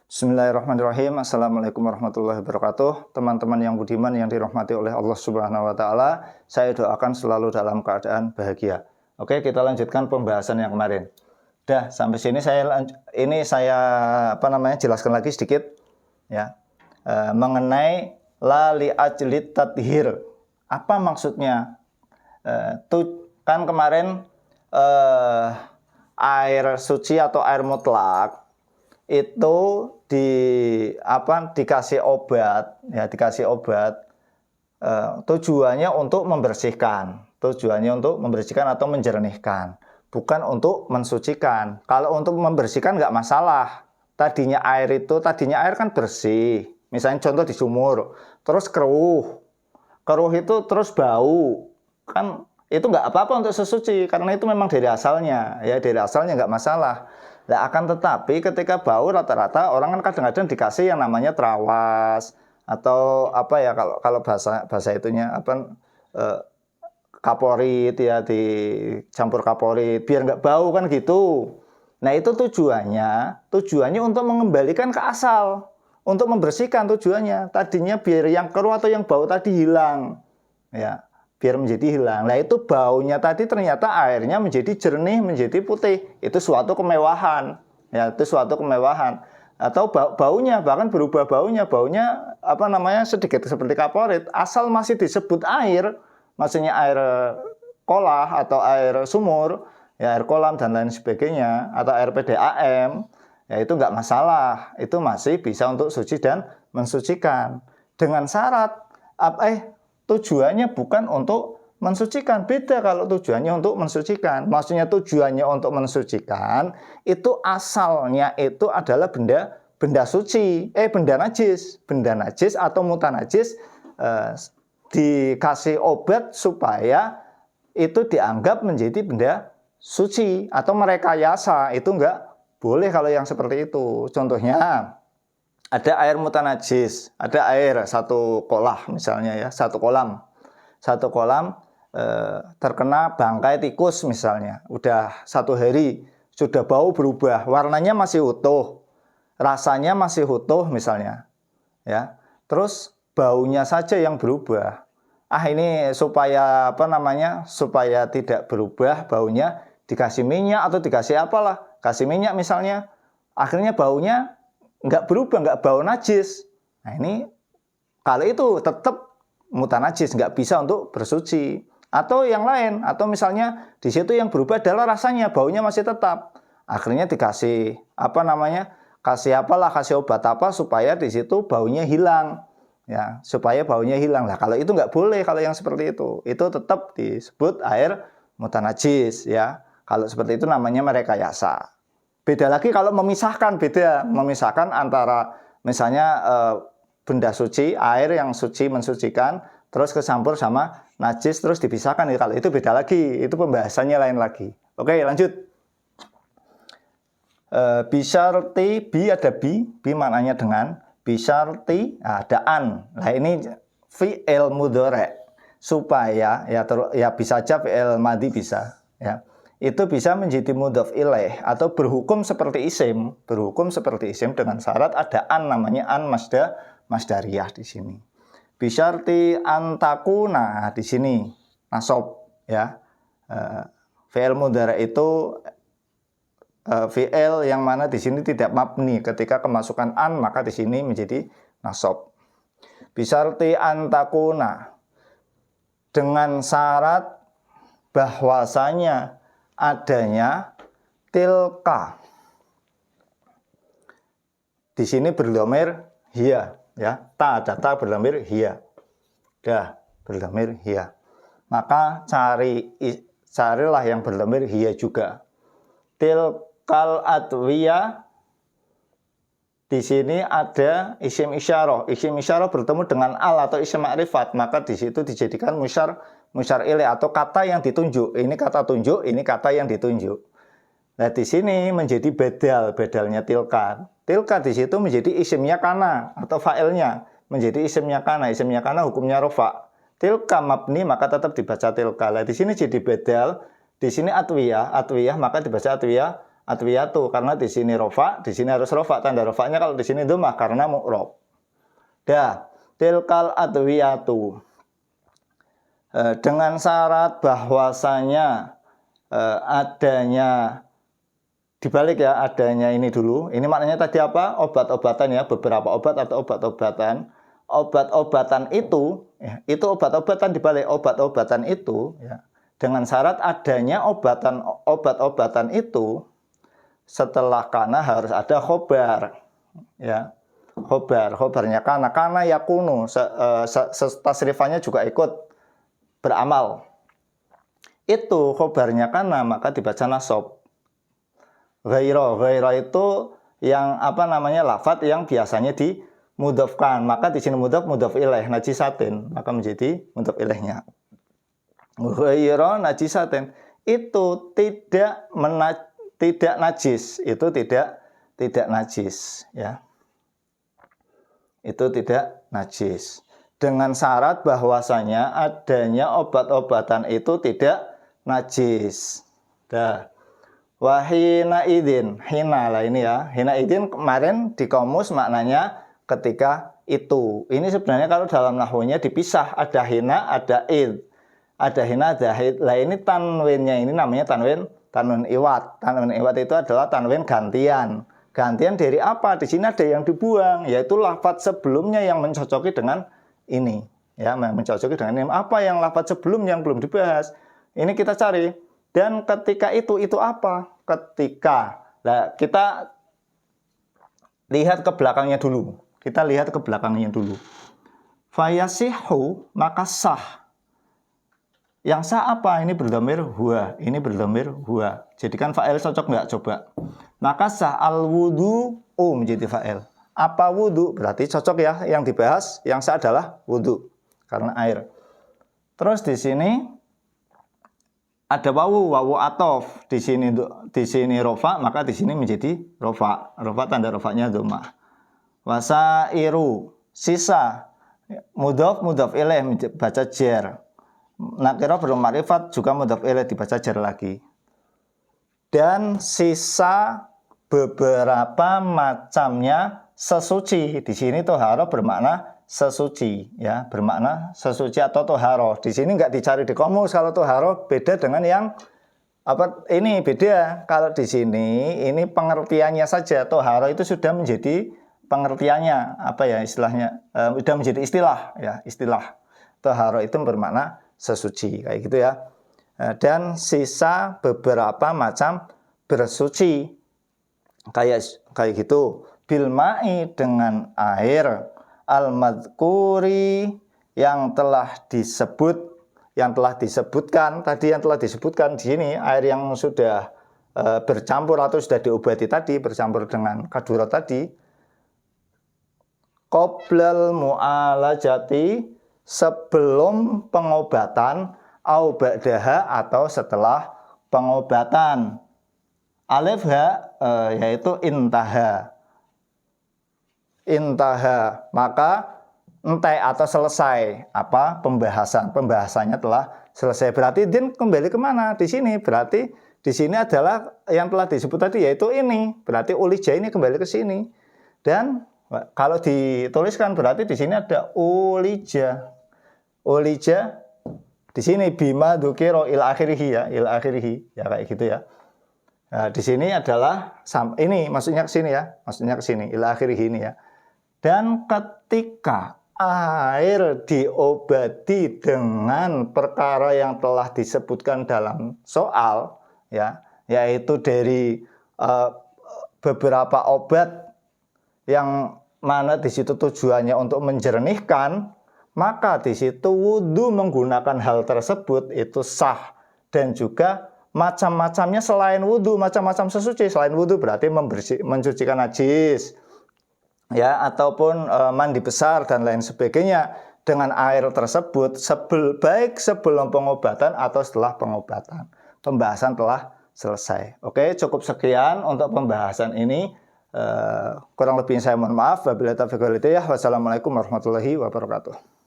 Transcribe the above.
Bismillahirrahmanirrahim. Assalamualaikum warahmatullahi wabarakatuh. Teman-teman yang budiman yang dirahmati oleh Allah Subhanahu wa taala, saya doakan selalu dalam keadaan bahagia. Oke, kita lanjutkan pembahasan yang kemarin. Sampai sini saya jelaskan lagi sedikit ya. Mengenai la li ajli tathhir. Apa maksudnya? Kan kemarin air suci atau air mutlak itu dikasih obat ya, tujuannya untuk membersihkan atau menjernihkan, bukan untuk mensucikan. Kalau untuk membersihkan nggak masalah. Tadinya air kan bersih, misalnya contoh di sumur terus keruh itu terus bau, kan itu nggak apa-apa untuk sesuci karena itu memang dari asalnya nggak masalah. Nah, akan tetapi ketika bau rata-rata orang kan kadang-kadang dikasih yang namanya terawas atau kalau bahasa itunya kaporit ya, dicampur kaporit biar nggak bau kan gitu. Nah, itu tujuannya untuk mengembalikan ke asal, untuk membersihkan tujuannya. Tadinya biar yang keruh atau yang bau tadi hilang ya, biar menjadi hilang. Nah, itu baunya tadi ternyata airnya menjadi jernih, menjadi putih. Itu suatu kemewahan. Ya, itu suatu kemewahan. Atau baunya bahkan berubah baunya sedikit seperti kaporit, asal masih disebut air, maksudnya air kolah atau air sumur, ya air kolam dan lain sebagainya, atau air PDAM, ya itu nggak masalah. Itu masih bisa untuk suci dan mensucikan. Dengan syarat tujuannya bukan untuk mensucikan. Beda kalau tujuannya untuk mensucikan. Maksudnya tujuannya untuk mensucikan, itu asalnya itu adalah benda suci, benda najis atau mutanajis, dikasih obat supaya itu dianggap menjadi benda suci atau merekayasa. Itu enggak boleh kalau yang seperti itu. Contohnya ada air mutanajis, ada air satu kolam misalnya ya, satu kolam terkena bangkai tikus misalnya, udah 1 hari, sudah bau berubah, warnanya masih utuh, rasanya masih utuh misalnya ya, terus baunya saja yang berubah. Ini supaya supaya tidak berubah baunya, dikasih minyak atau dikasih apalah, kasih minyak misalnya, akhirnya baunya nggak berubah, nggak bau najis. Nah, ini kalau itu tetap mutanajis, nggak bisa untuk bersuci. Atau yang lain, atau misalnya di situ yang berubah adalah rasanya, baunya masih tetap. Akhirnya dikasih kasih obat supaya di situ baunya hilang. Ya, supaya baunya hilang. Nah, kalau itu nggak boleh, kalau yang seperti itu tetap disebut air mutanajis ya. Kalau seperti itu namanya merekayasa. Beda lagi kalau memisahkan antara misalnya benda suci, air yang suci mensucikan, terus kecampur sama najis terus dipisahkan. Kalau itu beda lagi, itu pembahasannya lain lagi. Oke, lanjut. Bisyarti, ada bi maknanya dengan, bisyarti ada an. Nah, ini fi'il mudhari, supaya ya bisa aja fi'il madhi bisa ya. Itu bisa menjadi mudhaf ilaih atau berhukum seperti isim dengan syarat ada an, namanya an masdariyah di sini. Bisyarti antakuna, di sini nasab ya. Fi'il mudhari itu fi'il yang mana di sini tidak mabni, ketika kemasukan an maka di sini menjadi nasab. Bisyarti antakuna, dengan syarat bahwasanya adanya tilka. Di sini berdhamir hiya ya, ada ta berdhamir hiya. Berdhamir hiya. Maka carilah yang berdhamir hiya juga. Tilkal adwiya, di sini ada isim isyarah. Isim isyarah bertemu dengan al atau isim ma'rifat, maka di situ dijadikan musyar ilaih atau kata yang ditunjuk. Ini kata tunjuk, ini kata yang ditunjuk. Nah, di sini menjadi bedalnya tilka. Tilka di situ menjadi isimnya kana atau fa'ilnya, menjadi isimnya kana. Isimnya kana hukumnya rofa. Tilka mabni maka tetap dibaca tilka. Nah, di sini jadi bedal. Di sini atwiyah maka dibaca atwiyah adwiyatu, karena di sini rofa, di sini harus rofa. Tanda rofanya kalau di sini dhammah karena mu'rab. Dah, tilkal adwiyatu. Dengan syarat bahwasanya adanya dibalik ya, adanya ini dulu. Ini maknanya tadi apa? Obat-obatan ya, beberapa obat atau obat-obatan. Obat-obatan itu, ya, itu obat-obatan dibalik obat-obatan itu, ya. Dengan syarat adanya obat-obatan itu, setelah kana harus ada khobar, ya. Khobarnya kana yakunu, tasrifannya juga ikut beramal. Itu khobarnya kana, maka dibaca nasab. Ghaira itu yang apa namanya, lafadz yang biasanya dimudhafkan, maka di sini mudhaf ilaih najisatin, maka menjadi mudhaf ilaihnya. Ghaira najisatin itu tidak najis, itu tidak najis, ya. Itu tidak najis. Dengan syarat bahwasanya adanya obat-obatan itu tidak najis. Dah. Wahina idin, hina lah ini ya. Hina idin kemarin di kamus maknanya ketika itu. Ini sebenarnya kalau dalam nahwunya dipisah, ada hina, ada id. Ada hina, ada id. Lah ini tanwinnya ini namanya tanwin iwat. Tanwin iwat itu adalah tanwin gantian. Gantian dari apa? Di sini ada yang dibuang, yaitu lafadz sebelumnya yang mencocoki dengan ini. Ya, mencocoki dengan ini. Apa yang lafadz sebelumnya yang belum dibahas? Ini kita cari. Dan ketika itu apa? Ketika. Nah, kita lihat ke belakangnya dulu. Fayasihu, maka sah. Yang sah apa? Ini berdhamir huwa. Jadikan fa'il cocok nggak? Coba. Maka sah al-wudu menjadi fa'il. Apa wudu? Berarti cocok ya. Yang dibahas, yang sah adalah wudu. Karena air. Terus di sini ada wawu atof. Di sini rofa, maka di sini menjadi rofa. Rofa tanda rofanya dhammah. Wasairu, sisa. Mudhaf ilaih baca jar. Nakirah belum ma'rifat juga mudhaf ilaih dibaca jar lagi. Dan sisa beberapa macamnya sesuci. Di sini toharo bermakna sesuci, ya, bermakna sesuci atau toharo. Di sini nggak dicari di kamus. Kalau toharo beda dengan yang apa? Ini beda. Kalau di sini ini pengertiannya saja. Toharo itu sudah menjadi pengertiannya, apa ya istilahnya? Sudah menjadi istilah, ya, istilah. Toharo itu bermakna sesuci, kayak gitu ya. Dan sisa beberapa macam bersuci, kayak gitu. Bilma'i dengan air, al-madhkuri yang telah disebutkan tadi, yang telah disebutkan di sini, air yang sudah bercampur atau sudah diobati tadi, bercampur dengan kadura tadi. Qoblal mu'alajati, sebelum pengobatan, au ba'daha atau setelah pengobatan. Alif ha yaitu intaha, maka entai atau selesai apa pembahasannya telah selesai. Berarti din kembali kemana? Di sini. Berarti di sini adalah yang telah disebut tadi, yaitu ini. Berarti ulija ini kembali ke sini. Dan kalau dituliskan berarti di sini ada ulija di sini bima dzukira ila akhirih ya, kayak gitu ya. Nah, di sini adalah ini maksudnya ke sini ya, ila akhirih ini ya. Dan ketika air diobati dengan perkara yang telah disebutkan dalam soal, ya, yaitu dari beberapa obat yang mana di situ tujuannya untuk menjernihkan, maka di situ wudu menggunakan hal tersebut itu sah. Dan juga macam-macamnya selain wudu, macam-macam sesuci selain wudu, berarti mencucikan najis, ya, ataupun mandi besar dan lain sebagainya dengan air tersebut, baik sebelum pengobatan atau setelah pengobatan. Pembahasan telah selesai. Oke, cukup sekian untuk pembahasan ini. Kurang lebih saya mohon maaf. Wabillahi taufiq wal hidayah. Wassalamualaikum warahmatullahi wabarakatuh.